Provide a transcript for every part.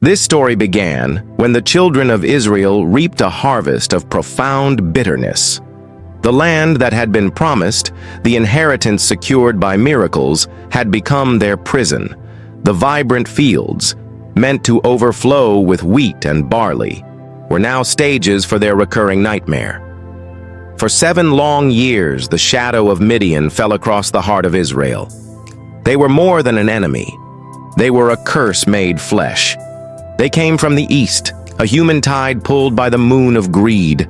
This story began when the children of Israel reaped a harvest of profound bitterness. The land that had been promised, the inheritance secured by miracles, had become their prison. The vibrant fields, meant to overflow with wheat and barley, were now stages for their recurring nightmare. For 7 long years, the shadow of Midian fell across the heart of Israel. They were more than an enemy. They were a curse made flesh. They came from the east, a human tide pulled by the moon of greed.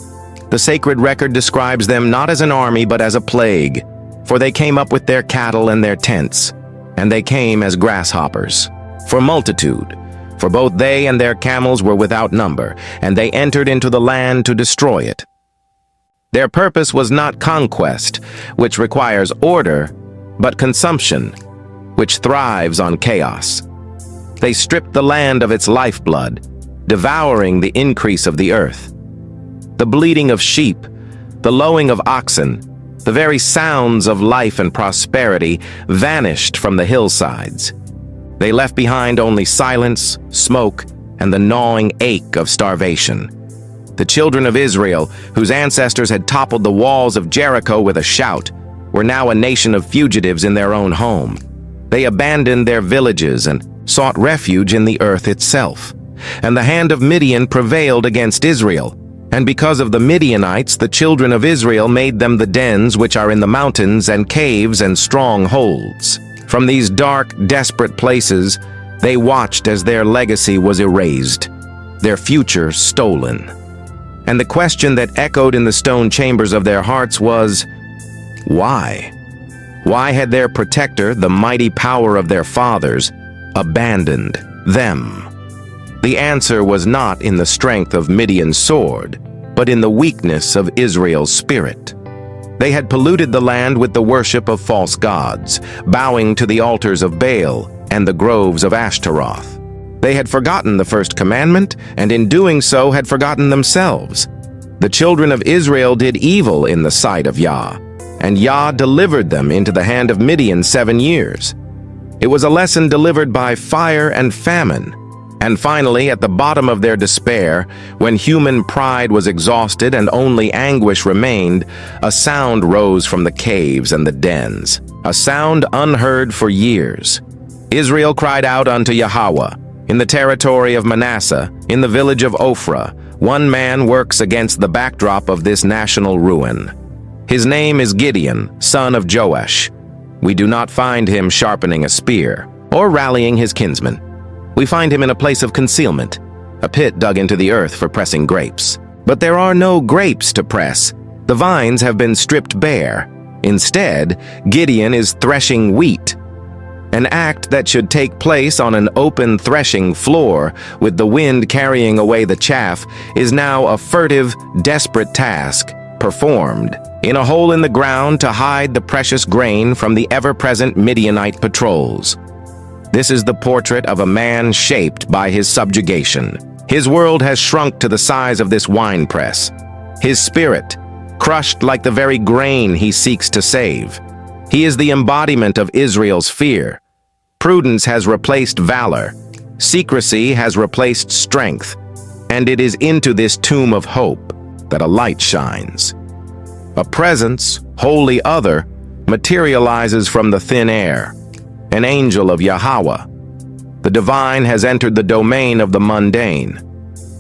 The sacred record describes them not as an army but as a plague, for they came up with their cattle and their tents, and they came as grasshoppers. For multitude, for both they and their camels were without number, and they entered into the land to destroy it. Their purpose was not conquest, which requires order, but consumption, which thrives on chaos. They stripped the land of its lifeblood, devouring the increase of the earth. The bleating of sheep, the lowing of oxen, the very sounds of life and prosperity vanished from the hillsides. They left behind only silence, smoke, and the gnawing ache of starvation. The children of Israel, whose ancestors had toppled the walls of Jericho with a shout, were now a nation of fugitives in their own home. They abandoned their villages and sought refuge in the earth itself. And the hand of Midian prevailed against Israel. And because of the Midianites, the children of Israel made them the dens which are in the mountains and caves and strongholds. From these dark, desperate places, they watched as their legacy was erased, their future stolen. And the question that echoed in the stone chambers of their hearts was, why? Why had their protector, the mighty power of their fathers, abandoned them? The answer was not in the strength of Midian's sword, but in the weakness of Israel's spirit. They had polluted the land with the worship of false gods, bowing to the altars of Baal and the groves of Ashtaroth. They had forgotten the first commandment, and in doing so had forgotten themselves. The children of Israel did evil in the sight of Yah, and Yah delivered them into the hand of Midian 7 years. It was a lesson delivered by fire and famine. And finally, at the bottom of their despair, when human pride was exhausted and only anguish remained, a sound rose from the caves and the dens, a sound unheard for years. Israel cried out unto Yahweh. In the territory of Manasseh, in the village of Ophrah, one man works against the backdrop of this national ruin. His name is Gideon, son of Joash. We do not find him sharpening a spear or rallying his kinsmen. We find him in a place of concealment, a pit dug into the earth for pressing grapes. But there are no grapes to press. The vines have been stripped bare. Instead, Gideon is threshing wheat. An act that should take place on an open threshing floor with the wind carrying away the chaff is now a furtive, desperate task performed in a hole in the ground to hide the precious grain from the ever-present Midianite patrols. This is the portrait of a man shaped by his subjugation. His world has shrunk to the size of this winepress. His spirit, crushed like the very grain he seeks to save. He is the embodiment of Israel's fear. Prudence has replaced valor. Secrecy has replaced strength. And it is into this tomb of hope that a light shines. A presence, wholly other, materializes from the thin air. An angel of Yahweh. The divine has entered the domain of the mundane.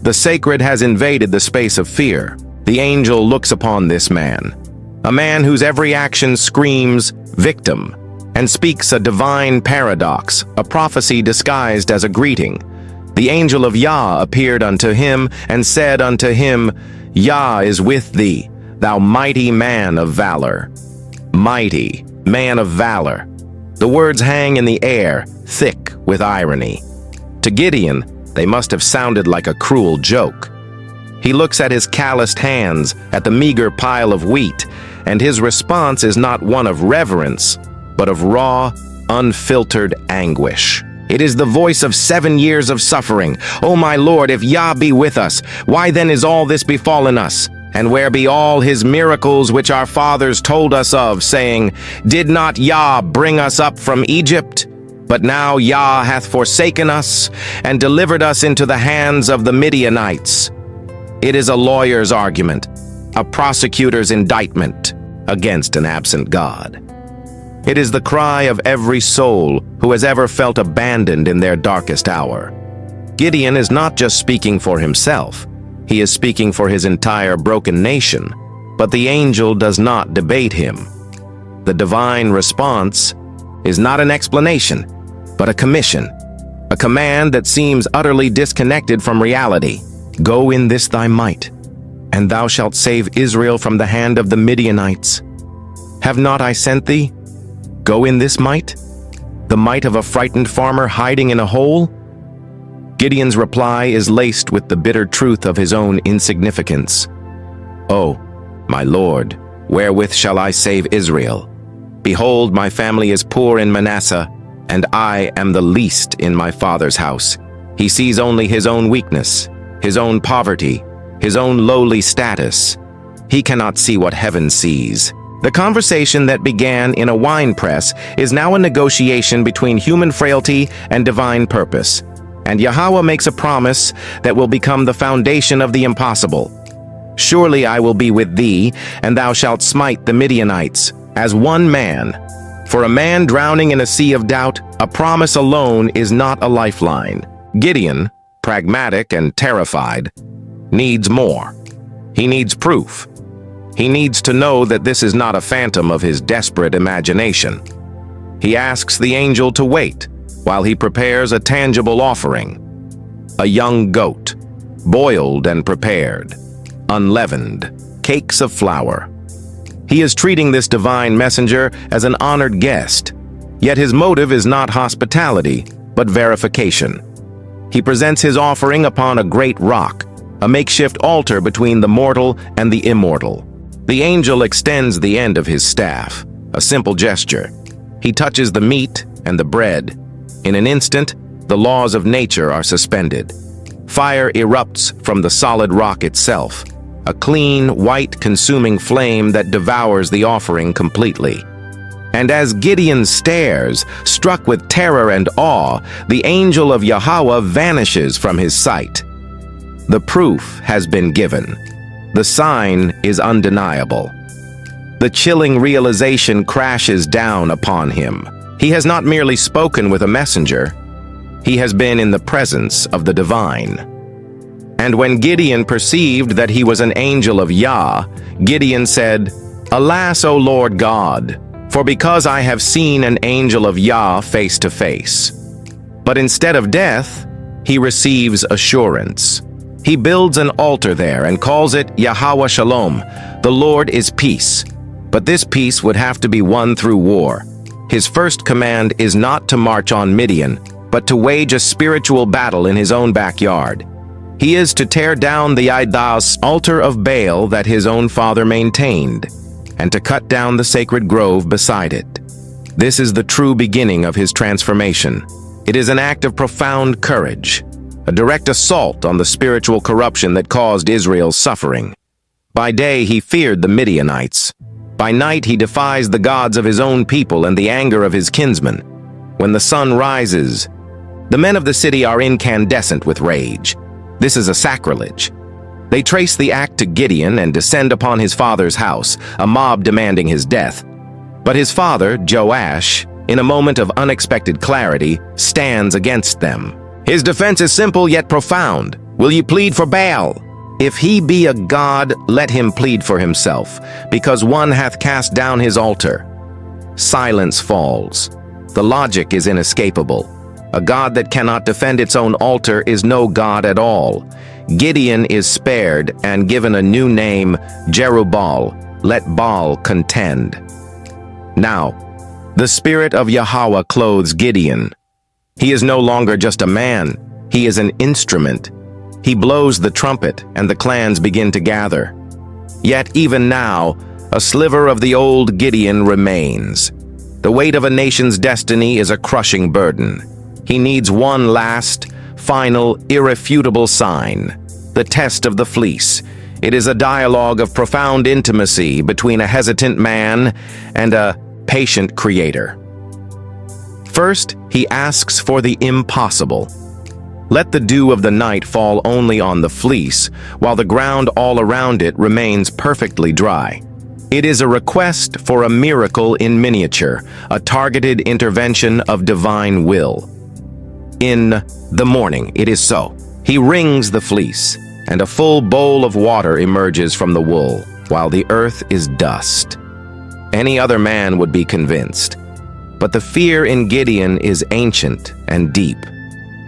The sacred has invaded the space of fear. The angel looks upon this man, a man whose every action screams victim, and speaks a divine paradox, a prophecy disguised as a greeting. The angel of Yah appeared unto him and said unto him, Yah is with thee, thou mighty man of valor. Mighty man of valor. The words hang in the air, thick with irony. To Gideon, they must have sounded like a cruel joke. He looks at his calloused hands, at the meager pile of wheat, and his response is not one of reverence, but of raw, unfiltered anguish. It is the voice of 7 years of suffering. O my Lord, if Yah be with us, why then is all this befallen us? And where be all his miracles which our fathers told us of, saying, Did not Yah bring us up from Egypt? But now Yah hath forsaken us and delivered us into the hands of the Midianites. It is a lawyer's argument, a prosecutor's indictment against an absent God. It is the cry of every soul who has ever felt abandoned in their darkest hour. Gideon is not just speaking for himself, he is speaking for his entire broken nation, but the angel does not debate him. The divine response is not an explanation, but a commission, a command that seems utterly disconnected from reality. Go in this thy might, and thou shalt save Israel from the hand of the Midianites. Have not I sent thee? Go in this might? The might of a frightened farmer hiding in a hole? Gideon's reply is laced with the bitter truth of his own insignificance. Oh, my Lord, wherewith shall I save Israel? Behold, my family is poor in Manasseh, and I am the least in my father's house. He sees only his own weakness, his own poverty, his own lowly status. He cannot see what heaven sees. The conversation that began in a wine press is now a negotiation between human frailty and divine purpose. And Yahweh makes a promise that will become the foundation of the impossible. Surely I will be with thee, and thou shalt smite the Midianites, as one man. For a man drowning in a sea of doubt, a promise alone is not a lifeline. Gideon, pragmatic and terrified, needs more. He needs proof. He needs to know that this is not a phantom of his desperate imagination. He asks the angel to wait while he prepares a tangible offering. A young goat, boiled and prepared, unleavened, cakes of flour. He is treating this divine messenger as an honored guest, yet his motive is not hospitality, but verification. He presents his offering upon a great rock, a makeshift altar between the mortal and the immortal. The angel extends the end of his staff, a simple gesture. He touches the meat and the bread. In an instant, the laws of nature are suspended. Fire erupts from the solid rock itself, a clean, white, consuming flame that devours the offering completely. And as Gideon stares, struck with terror and awe, the angel of Yahweh vanishes from his sight. The proof has been given. The sign is undeniable. The chilling realization crashes down upon him. He has not merely spoken with a messenger, he has been in the presence of the divine. And when Gideon perceived that he was an angel of Yah, Gideon said, Alas, O Lord God, for because I have seen an angel of Yah face to face. But instead of death, he receives assurance. He builds an altar there and calls it Yahweh Shalom, the Lord is peace. But this peace would have to be won through war. His first command is not to march on Midian, but to wage a spiritual battle in his own backyard. He is to tear down the idol's altar of Baal that his own father maintained, and to cut down the sacred grove beside it. This is the true beginning of his transformation. It is an act of profound courage, a direct assault on the spiritual corruption that caused Israel's suffering. By day he feared the Midianites. By night he defies the gods of his own people and the anger of his kinsmen. When the sun rises, the men of the city are incandescent with rage. This is a sacrilege. They trace the act to Gideon and descend upon his father's house, a mob demanding his death. But his father, Joash, in a moment of unexpected clarity, stands against them. His defense is simple yet profound. Will you plead for Baal? If he be a god, let him plead for himself, because one hath cast down his altar. Silence falls. The logic is inescapable. A god that cannot defend its own altar is no god at all. Gideon is spared and given a new name, Jerubbaal. Let Baal contend. Now, the spirit of Yahweh clothes Gideon. He is no longer just a man, he is an instrument. He blows the trumpet, and the clans begin to gather. Yet even now, a sliver of the old Gideon remains. The weight of a nation's destiny is a crushing burden. He needs one last, final, irrefutable sign, the test of the fleece. It is a dialogue of profound intimacy between a hesitant man and a patient creator. First, he asks for the impossible. Let the dew of the night fall only on the fleece, while the ground all around it remains perfectly dry. It is a request for a miracle in miniature, a targeted intervention of divine will. In the morning, it is so. He wrings the fleece, and a full bowl of water emerges from the wool, while the earth is dust. Any other man would be convinced. But the fear in Gideon is ancient and deep.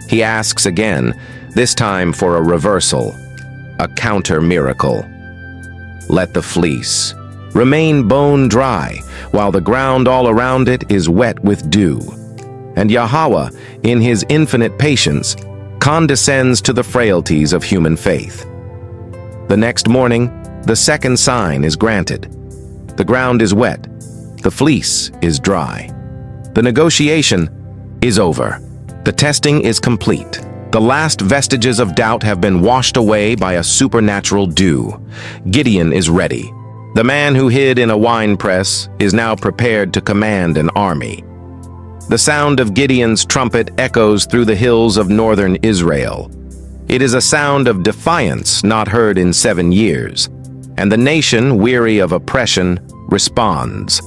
He asks again, this time for a reversal, a counter-miracle. Let the fleece remain bone dry, while the ground all around it is wet with dew. And Yahweh, in his infinite patience, condescends to the frailties of human faith. The next morning, the second sign is granted. The ground is wet, the fleece is dry. The negotiation is over. The testing is complete. The last vestiges of doubt have been washed away by a supernatural dew. Gideon is ready. The man who hid in a wine press is now prepared to command an army. The sound of Gideon's trumpet echoes through the hills of northern Israel. It is a sound of defiance not heard in 7 years, and the nation, weary of oppression, responds.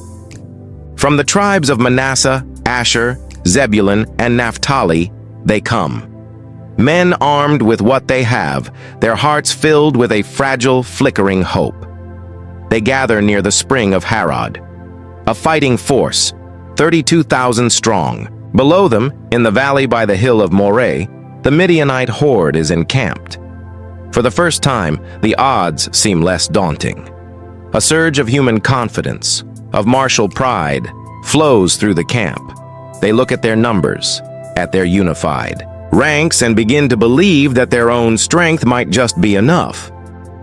From the tribes of Manasseh, Asher, Zebulun, and Naphtali, they come. Men armed with what they have, their hearts filled with a fragile, flickering hope. They gather near the spring of Harod, a fighting force, 32,000 strong. Below them, in the valley by the hill of Moreh, the Midianite horde is encamped. For the first time, the odds seem less daunting. A surge of human confidence, of martial pride, flows through the camp. They look at their numbers, at their unified ranks, and begin to believe that their own strength might just be enough.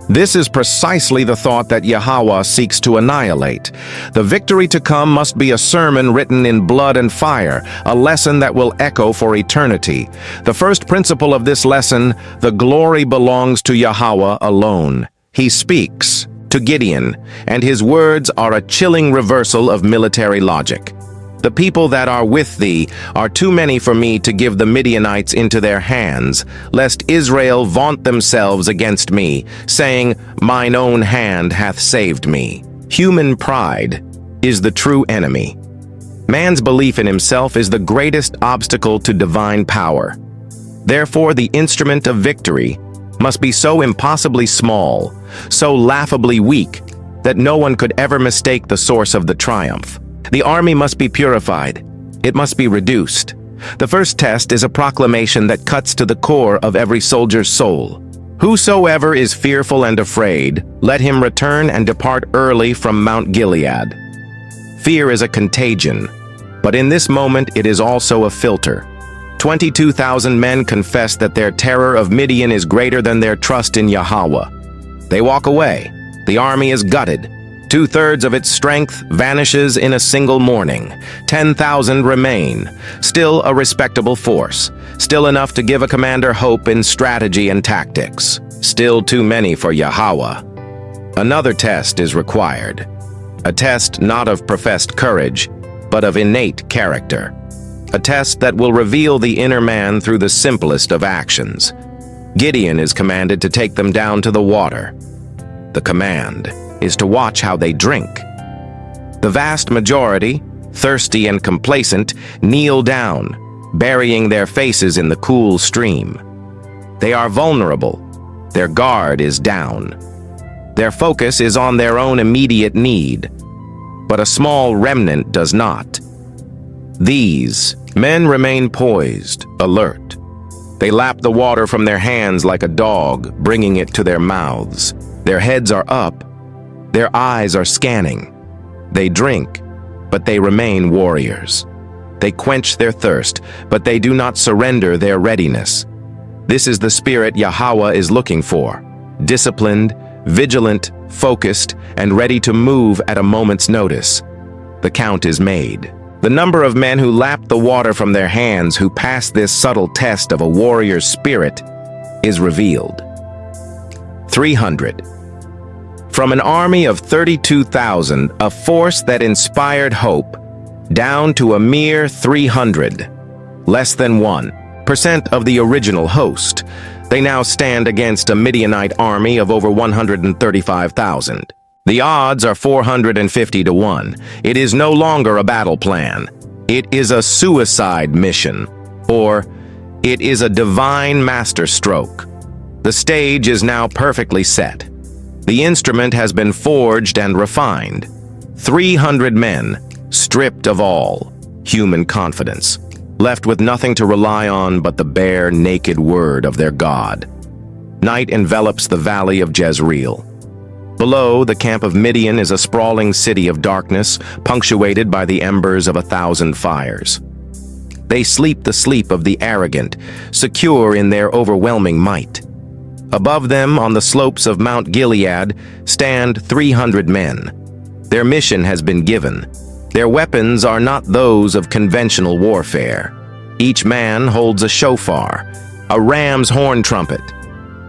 This is precisely the thought that Yahweh seeks to annihilate. The victory to come must be a sermon written in blood and fire, a lesson that will echo for eternity. The first principle of this lesson: the glory belongs to Yahweh alone. He speaks to Gideon, and his words are a chilling reversal of military logic. The people that are with thee are too many for me to give the Midianites into their hands, lest Israel vaunt themselves against me, saying, mine own hand hath saved me. Human pride is the true enemy. Man's belief in himself is the greatest obstacle to divine power. Therefore, the instrument of victory must be so impossibly small, so laughably weak, that no one could ever mistake the source of the triumph. The army must be purified. It must be reduced. The first test is a proclamation that cuts to the core of every soldier's soul. Whosoever is fearful and afraid, let him return and depart early from Mount Gilead. Fear is a contagion, but in this moment it is also a filter. 22,000 men confess that their terror of Midian is greater than their trust in Yahweh. They walk away. The army is gutted. 2/3 of its strength vanishes in a single morning. 10,000 remain, still a respectable force, still enough to give a commander hope in strategy and tactics, still too many for Yahweh. Another test is required, a test not of professed courage, but of innate character, a test that will reveal the inner man through the simplest of actions. Gideon is commanded to take them down to the water. The command is to watch how they drink. The vast majority, thirsty and complacent, kneel down, burying their faces in the cool stream. They are vulnerable. Their guard is down. Their focus is on their own immediate need, but a small remnant does not. These men remain poised, alert. They lap the water from their hands like a dog, bringing it to their mouths. Their heads are up. Their eyes are scanning. They drink, but they remain warriors. They quench their thirst, but they do not surrender their readiness. This is the spirit Yahweh is looking for: disciplined, vigilant, focused, and ready to move at a moment's notice. The count is made. The number of men who lap the water from their hands, who pass this subtle test of a warrior's spirit, is revealed. 300. From an army of 32,000, a force that inspired hope, down to a mere 300, less than 1% of the original host. They now stand against a Midianite army of over 135,000. The odds are 450 to 1. It is no longer a battle plan. It is a suicide mission, or it is a divine masterstroke. The stage is now perfectly set. The instrument has been forged and refined. 300 men, stripped of all human confidence, left with nothing to rely on but the bare, naked word of their God. Night envelops the valley of Jezreel. Below, the camp of Midian is a sprawling city of darkness, punctuated by the embers of 1,000 fires. They sleep the sleep of the arrogant, secure in their overwhelming might. Above them, on the slopes of Mount Gilead, stand 300 men. Their mission has been given. Their weapons are not those of conventional warfare. Each man holds a shofar, a ram's horn trumpet.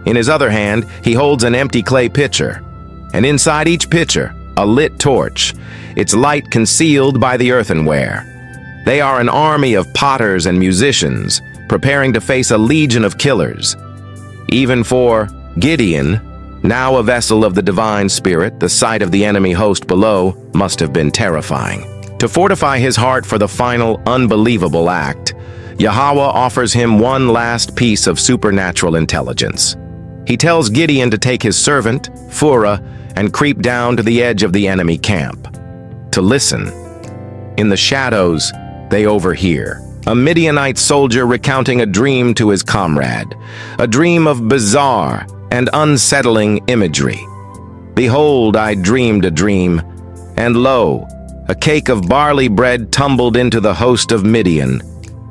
In his other hand, he holds an empty clay pitcher, and inside each pitcher, a lit torch, its light concealed by the earthenware. They are an army of potters and musicians, preparing to face a legion of killers. Even for Gideon, now a vessel of the divine spirit, the sight of the enemy host below must have been terrifying. To fortify his heart for the final, unbelievable act, Yahweh offers him one last piece of supernatural intelligence. He tells Gideon to take his servant, Phurah, and creep down to the edge of the enemy camp, to listen. In the shadows, they overhear a Midianite soldier recounting a dream to his comrade, a dream of bizarre and unsettling imagery. Behold, I dreamed a dream, and lo, a cake of barley bread tumbled into the host of Midian,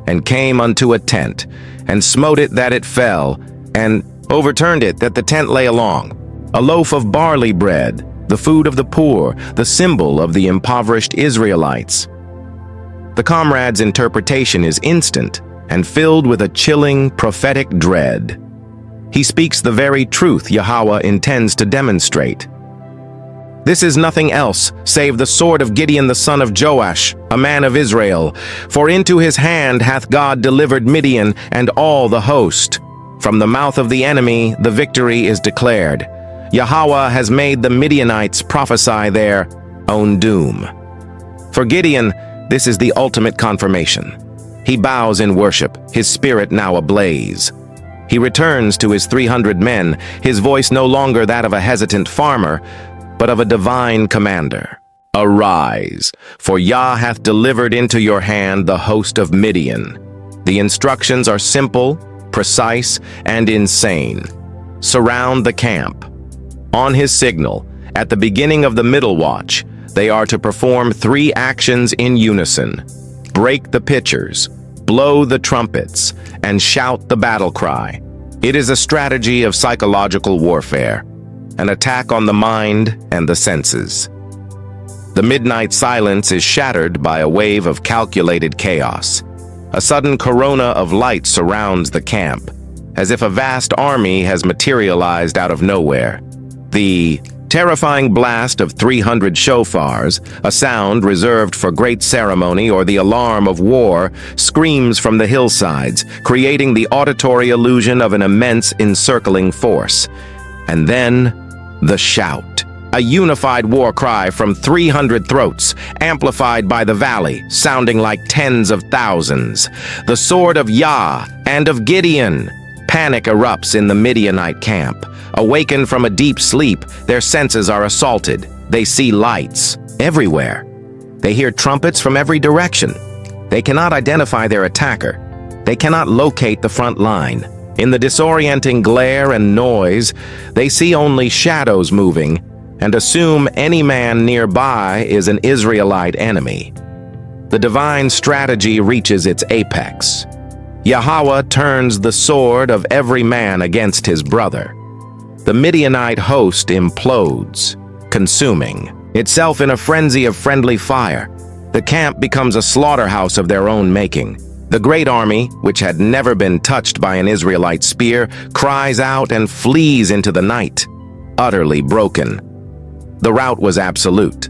and came unto a tent, and smote it that it fell, and overturned it that the tent lay along. A loaf of barley bread, the food of the poor, the symbol of the impoverished Israelites. The comrade's interpretation is instant and filled with a chilling, prophetic dread. He speaks the very truth Yahweh intends to demonstrate. This is nothing else save the sword of Gideon the son of Joash, a man of Israel. For into his hand hath God delivered Midian and all the host. From the mouth of the enemy the victory is declared. Yahweh has made the Midianites prophesy their own doom. For Gideon, this is the ultimate confirmation. He bows in worship, his spirit now ablaze. He returns to his 300 men, his voice no longer that of a hesitant farmer, but of a divine commander. Arise, for Yah hath delivered into your hand the host of Midian. The instructions are simple, precise, and insane. Surround the camp. On his signal, at the beginning of the middle watch, they are to perform 3 actions in unison: break the pitchers, blow the trumpets, and shout the battle cry. It is a strategy of psychological warfare, an attack on the mind and the senses. The midnight silence is shattered by a wave of calculated chaos. A sudden corona of light surrounds the camp, as if a vast army has materialized out of nowhere. The terrifying blast of 300 shofars, a sound reserved for great ceremony or the alarm of war, screams from the hillsides, creating the auditory illusion of an immense encircling force. And then, the shout. A unified war cry from 300 throats, amplified by the valley, sounding like tens of thousands. The sword of Yah and of Gideon. Panic erupts in the Midianite camp. Awakened from a deep sleep, their senses are assaulted. They see lights everywhere. They hear trumpets from every direction. They cannot identify their attacker. They cannot locate the front line. In the disorienting glare and noise, they see only shadows moving and assume any man nearby is an Israelite enemy. The divine strategy reaches its apex. Yahweh turns the sword of every man against his brother. The Midianite host implodes, consuming itself in a frenzy of friendly fire. The camp becomes a slaughterhouse of their own making. The great army, which had never been touched by an Israelite spear, cries out and flees into the night, utterly broken. The rout was absolute.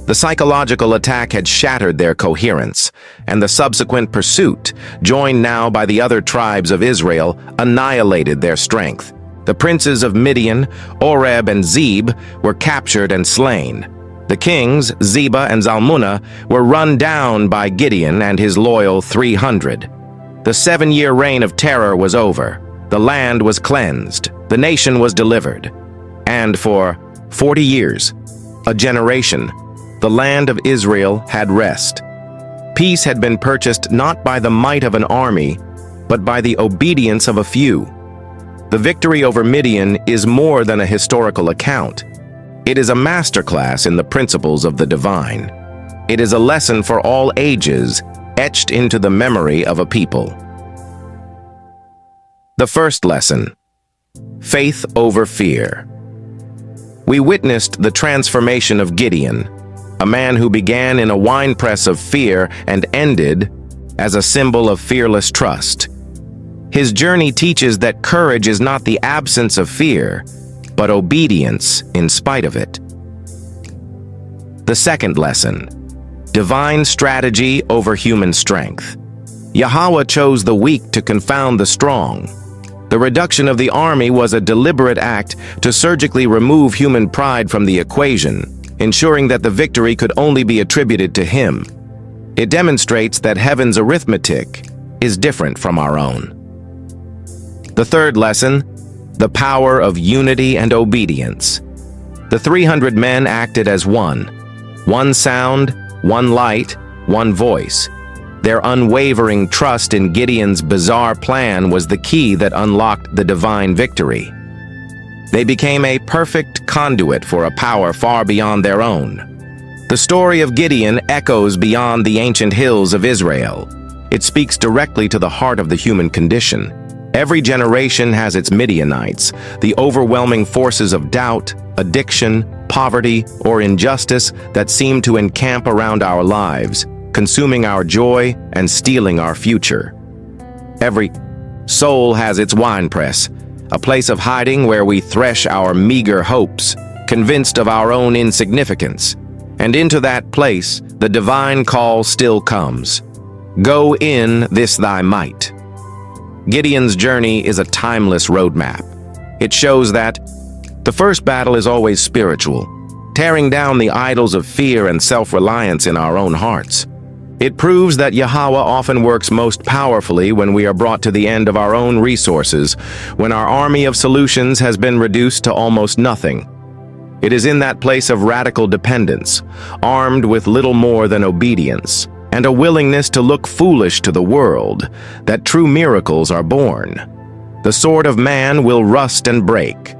The psychological attack had shattered their coherence, and the subsequent pursuit, joined now by the other tribes of Israel, annihilated their strength. The princes of Midian, Oreb and Zeb, were captured and slain. The kings, Zebah and Zalmunna, were run down by Gideon and his loyal 300. The 7-year reign of terror was over. The land was cleansed. The nation was delivered. And for 40 years, a generation, the land of Israel had rest. Peace had been purchased not by the might of an army, but by the obedience of a few. The victory over Midian is more than a historical account. It is a masterclass in the principles of the divine. It is a lesson for all ages, etched into the memory of a people. The first lesson: faith over fear. We witnessed the transformation of Gideon, a man who began in a winepress of fear and ended as a symbol of fearless trust. His journey teaches that courage is not the absence of fear, but obedience in spite of it. The second lesson: divine strategy over human strength. Yahweh chose the weak to confound the strong. The reduction of the army was a deliberate act to surgically remove human pride from the equation, ensuring that the victory could only be attributed to him. It demonstrates that heaven's arithmetic is different from our own. The third lesson: the power of unity and obedience. The 300 men acted as one sound, one light, one voice. Their unwavering trust in Gideon's bizarre plan was the key that unlocked the divine victory. They became a perfect conduit for a power far beyond their own. The story of Gideon echoes beyond the ancient hills of Israel. It speaks directly to the heart of the human condition. Every generation has its Midianites, the overwhelming forces of doubt, addiction, poverty, or injustice that seem to encamp around our lives, consuming our joy and stealing our future. Every soul has its winepress, a place of hiding where we thresh our meager hopes, convinced of our own insignificance. And into that place, the divine call still comes. Go in this thy might. Gideon's journey is a timeless roadmap. It shows that the first battle is always spiritual, tearing down the idols of fear and self-reliance in our own hearts. It proves that Yahweh often works most powerfully when we are brought to the end of our own resources, when our army of solutions has been reduced to almost nothing. It is in that place of radical dependence, armed with little more than obedience, and a willingness to look foolish to the world, that true miracles are born. The sword of man will rust and break.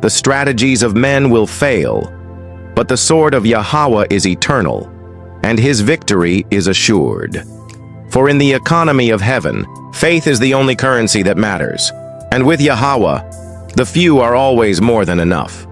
The strategies of men will fail. But the sword of Yahweh is eternal, and his victory is assured. For in the economy of heaven, faith is the only currency that matters, and with Yahweh, the few are always more than enough.